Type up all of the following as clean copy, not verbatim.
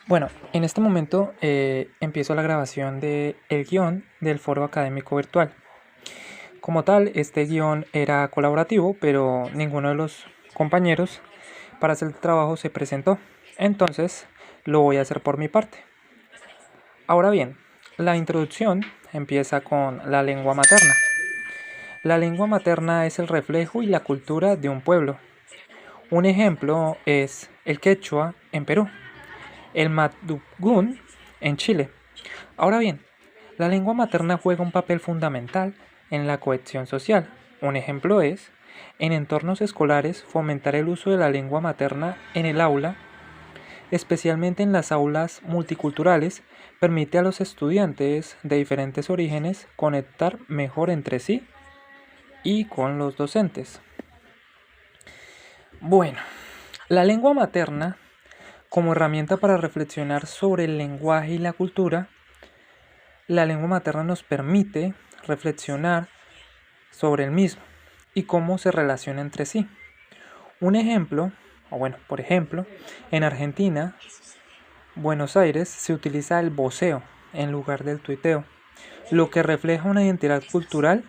Bueno, en este momento empiezo la grabación de el guión del foro académico virtual. Como tal, este guión era colaborativo, pero ninguno de los compañeros para hacer el trabajo se presentó. Entonces, lo voy a hacer por mi parte. Ahora bien, la introducción empieza con la lengua materna. La lengua materna es el reflejo y la cultura de un pueblo. Un ejemplo es el quechua en Perú, el mapudungún en Chile. Ahora bien, la lengua materna juega un papel fundamental en la cohesión social. Un ejemplo es, en entornos escolares, fomentar el uso de la lengua materna en el aula, especialmente en las aulas multiculturales, permite a los estudiantes de diferentes orígenes conectar mejor entre sí y con los docentes. Bueno, la lengua materna, como herramienta para reflexionar sobre el lenguaje y la cultura, la lengua materna nos permite reflexionar sobre el mismo y cómo se relaciona entre sí. Un ejemplo, por ejemplo, en Argentina, Buenos Aires, se utiliza el voceo en lugar del tuiteo, lo que refleja una identidad cultural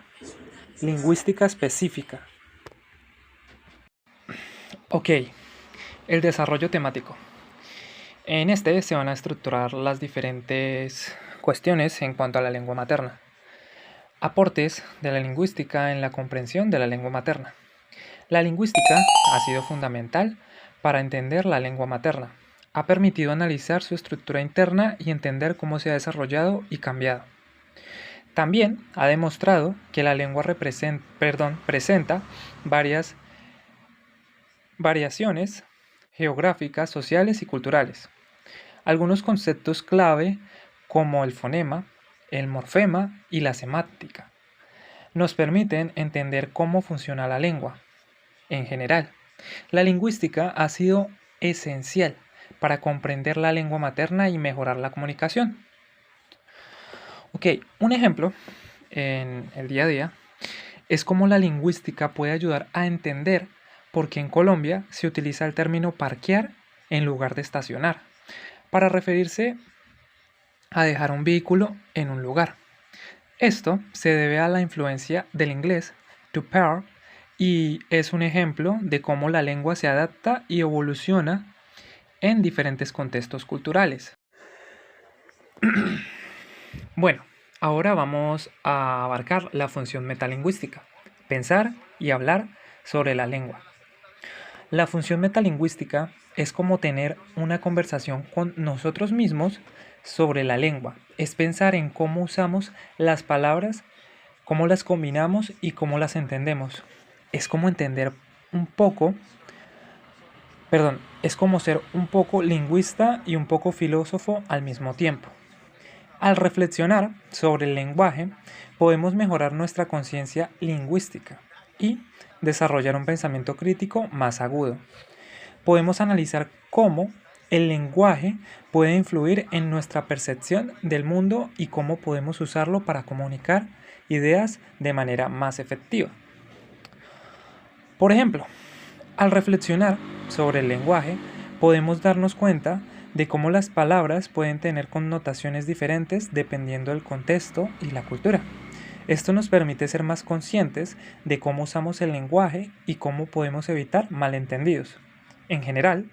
lingüística específica. Ok, el desarrollo temático. En este se van a estructurar las diferentes cuestiones en cuanto a la lengua materna. Aportes de la lingüística en la comprensión de la lengua materna. La lingüística ha sido fundamental para entender la lengua materna. Ha permitido analizar su estructura interna y entender cómo se ha desarrollado y cambiado. También ha demostrado que la lengua presenta varias variaciones geográficas, sociales y culturales. Algunos conceptos clave como el fonema, el morfema y la semántica nos permiten entender cómo funciona la lengua. En general, la lingüística ha sido esencial para comprender la lengua materna y mejorar la comunicación. Ok, un ejemplo en el día a día es cómo la lingüística puede ayudar a entender por qué en Colombia se utiliza el término parquear en lugar de estacionar, para referirse a dejar un vehículo en un lugar. Esto se debe a la influencia del inglés to park y es un ejemplo de cómo la lengua se adapta y evoluciona en diferentes contextos culturales. Bueno, ahora vamos a abarcar la función metalingüística, pensar y hablar sobre la lengua. La función metalingüística es como tener una conversación con nosotros mismos sobre la lengua, es pensar en cómo usamos las palabras, cómo las combinamos y cómo las entendemos. Es como entender un poco, es como ser un poco lingüista y un poco filósofo al mismo tiempo. Al reflexionar sobre el lenguaje, podemos mejorar nuestra conciencia lingüística y desarrollar un pensamiento crítico más agudo. Podemos analizar cómo el lenguaje puede influir en nuestra percepción del mundo y cómo podemos usarlo para comunicar ideas de manera más efectiva. Por ejemplo, al reflexionar sobre el lenguaje, podemos darnos cuenta de cómo las palabras pueden tener connotaciones diferentes dependiendo del contexto y la cultura. Esto nos permite ser más conscientes de cómo usamos el lenguaje y cómo podemos evitar malentendidos. En general,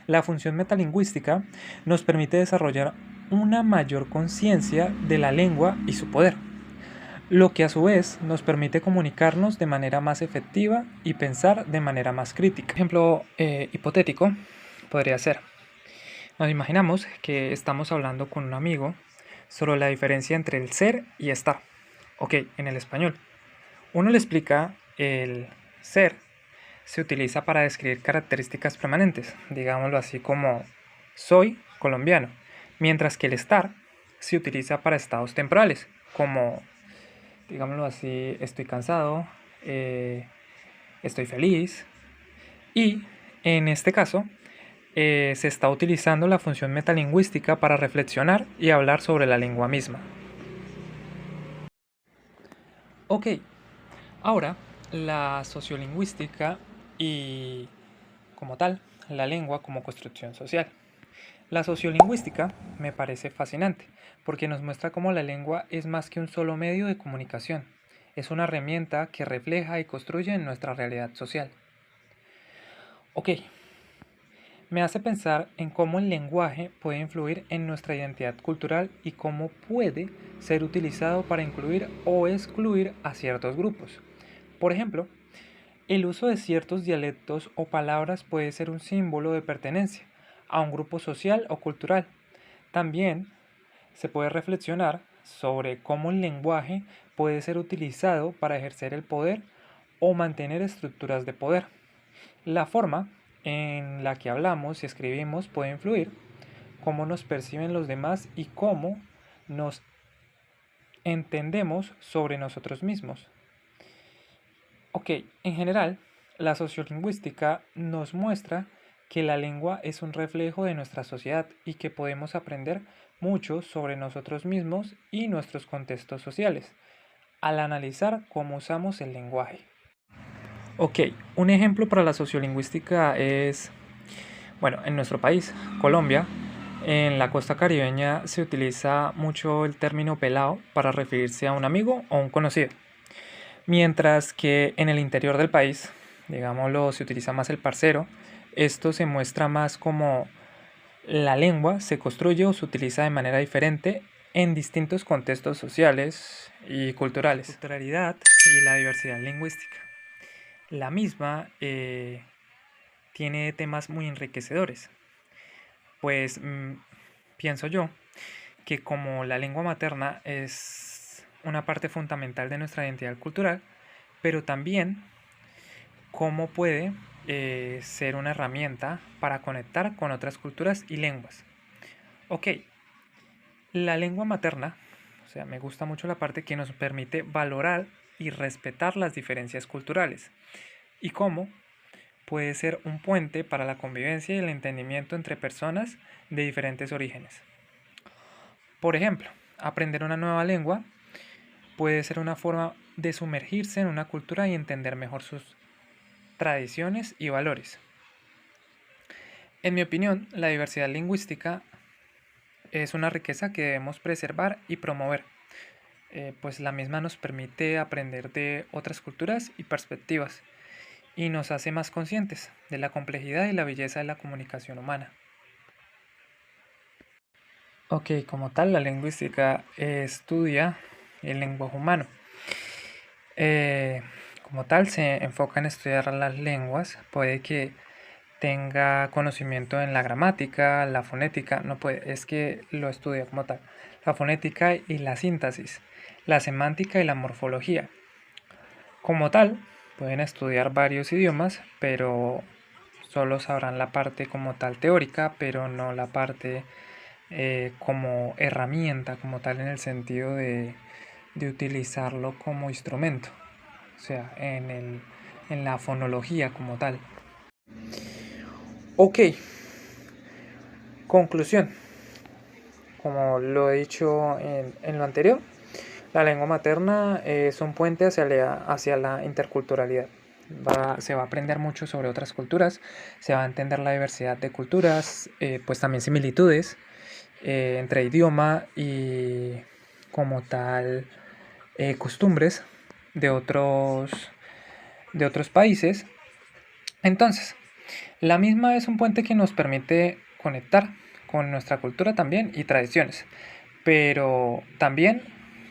la función metalingüística nos permite desarrollar una mayor conciencia de la lengua y su poder, lo que a su vez nos permite comunicarnos de manera más efectiva y pensar de manera más crítica. Un ejemplo hipotético podría ser, nos imaginamos que estamos hablando con un amigo sobre la diferencia entre el ser y estar. Ok, en el español. Uno le explica el ser se utiliza para describir características permanentes, digámoslo así como soy colombiano, mientras que el estar se utiliza para estados temporales, como digámoslo así, estoy cansado, estoy feliz, y en este caso se está utilizando la función metalingüística para reflexionar y hablar sobre la lengua misma. Ok, ahora la sociolingüística y como tal, la lengua como construcción social. La sociolingüística me parece fascinante porque nos muestra cómo la lengua es más que un solo medio de comunicación. Es una herramienta que refleja y construye nuestra realidad social. Ok, me hace pensar en cómo el lenguaje puede influir en nuestra identidad cultural y cómo puede ser utilizado para incluir o excluir a ciertos grupos. Por ejemplo, el uso de ciertos dialectos o palabras puede ser un símbolo de pertenencia a un grupo social o cultural. También se puede reflexionar sobre cómo el lenguaje puede ser utilizado para ejercer el poder o mantener estructuras de poder. La forma en la que hablamos y escribimos puede influir cómo nos perciben los demás y cómo nos entendemos sobre nosotros mismos. Ok, en general, la sociolingüística nos muestra que la lengua es un reflejo de nuestra sociedad y que podemos aprender mucho sobre nosotros mismos y nuestros contextos sociales al analizar cómo usamos el lenguaje. Ok, un ejemplo para la sociolingüística es, bueno, en nuestro país, Colombia, en la costa caribeña se utiliza mucho el término pelado para referirse a un amigo o un conocido. Mientras que en el interior del país, digámoslo, se utiliza más el parcero, esto se muestra más como la lengua se construye o se utiliza de manera diferente en distintos contextos sociales y culturales. La culturalidad y la diversidad lingüística. La misma tiene temas muy enriquecedores, pues pienso yo que como la lengua materna es una parte fundamental de nuestra identidad cultural, pero también cómo puede ser una herramienta para conectar con otras culturas y lenguas. Ok, la lengua materna, o sea, me gusta mucho la parte que nos permite valorar y respetar las diferencias culturales y cómo puede ser un puente para la convivencia y el entendimiento entre personas de diferentes orígenes. Por ejemplo, aprender una nueva lengua puede ser una forma de sumergirse en una cultura y entender mejor sus tradiciones y valores. En mi opinión, la diversidad lingüística es una riqueza que debemos preservar y promover, pues la misma nos permite aprender de otras culturas y perspectivas y nos hace más conscientes de la complejidad y la belleza de la comunicación humana. Ok, como tal, la lingüística estudia el lenguaje humano. Eh, Como tal, se enfoca en estudiar las lenguas, puede que tenga conocimiento en la gramática, la fonética, no puede, es que lo estudia como tal, la fonética y la síntesis, la semántica y la morfología. Como tal, pueden estudiar varios idiomas, pero solo sabrán la parte como tal teórica, pero no la parte como herramienta, como tal en el sentido de utilizarlo como instrumento, o sea, en la fonología como tal. Ok, conclusión. Como lo he dicho en lo anterior, la lengua materna es un puente hacia la interculturalidad. Se va a aprender mucho sobre otras culturas, se va a entender la diversidad de culturas, pues también similitudes entre idioma y como tal costumbres de otros países. Entonces, la misma es un puente que nos permite conectar con nuestra cultura también y tradiciones, pero también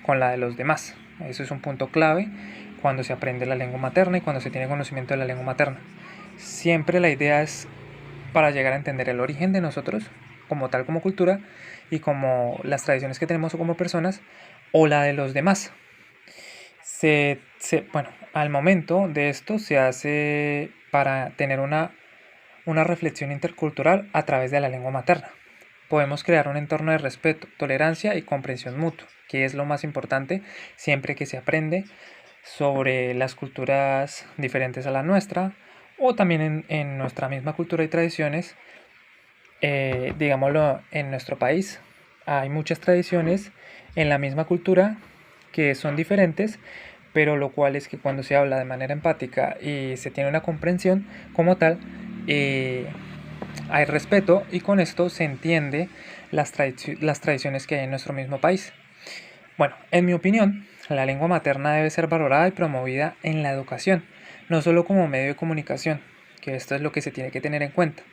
con la de los demás. Eso es un punto clave cuando se aprende la lengua materna y cuando se tiene conocimiento de la lengua materna. Siempre la idea es para llegar a entender el origen de nosotros, como tal como cultura, y como las tradiciones que tenemos como personas, o la de los demás. Bueno, al momento de esto se hace para tener una reflexión intercultural a través de la lengua materna. Podemos crear un entorno de respeto, tolerancia y comprensión mutua, que es lo más importante siempre que se aprende sobre las culturas diferentes a la nuestra o también en nuestra misma cultura y tradiciones. Digámoslo, en nuestro país hay muchas tradiciones en la misma cultura que son diferentes, pero lo cual es que cuando se habla de manera empática y se tiene una comprensión como tal, hay respeto y con esto se entiende las tradiciones que hay en nuestro mismo país. Bueno, en mi opinión, la lengua materna debe ser valorada y promovida en la educación, no solo como medio de comunicación, que esto es lo que se tiene que tener en cuenta,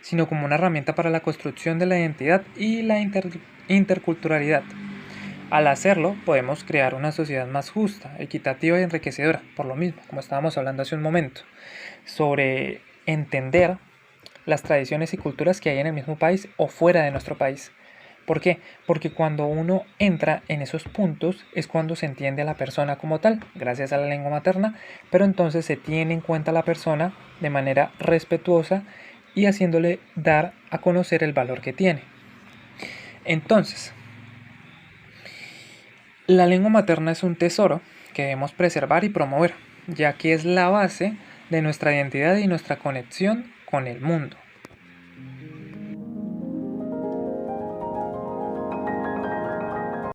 sino como una herramienta para la construcción de la identidad y la interculturalidad. Al hacerlo, podemos crear una sociedad más justa, equitativa y enriquecedora, por lo mismo, como estábamos hablando hace un momento, sobre entender las tradiciones y culturas que hay en el mismo país o fuera de nuestro país. ¿Por qué? Porque cuando uno entra en esos puntos es cuando se entiende a la persona como tal, gracias a la lengua materna, pero entonces se tiene en cuenta a la persona de manera respetuosa y haciéndole dar a conocer el valor que tiene. Entonces, la lengua materna es un tesoro que debemos preservar y promover, ya que es la base de nuestra identidad y nuestra conexión con el mundo.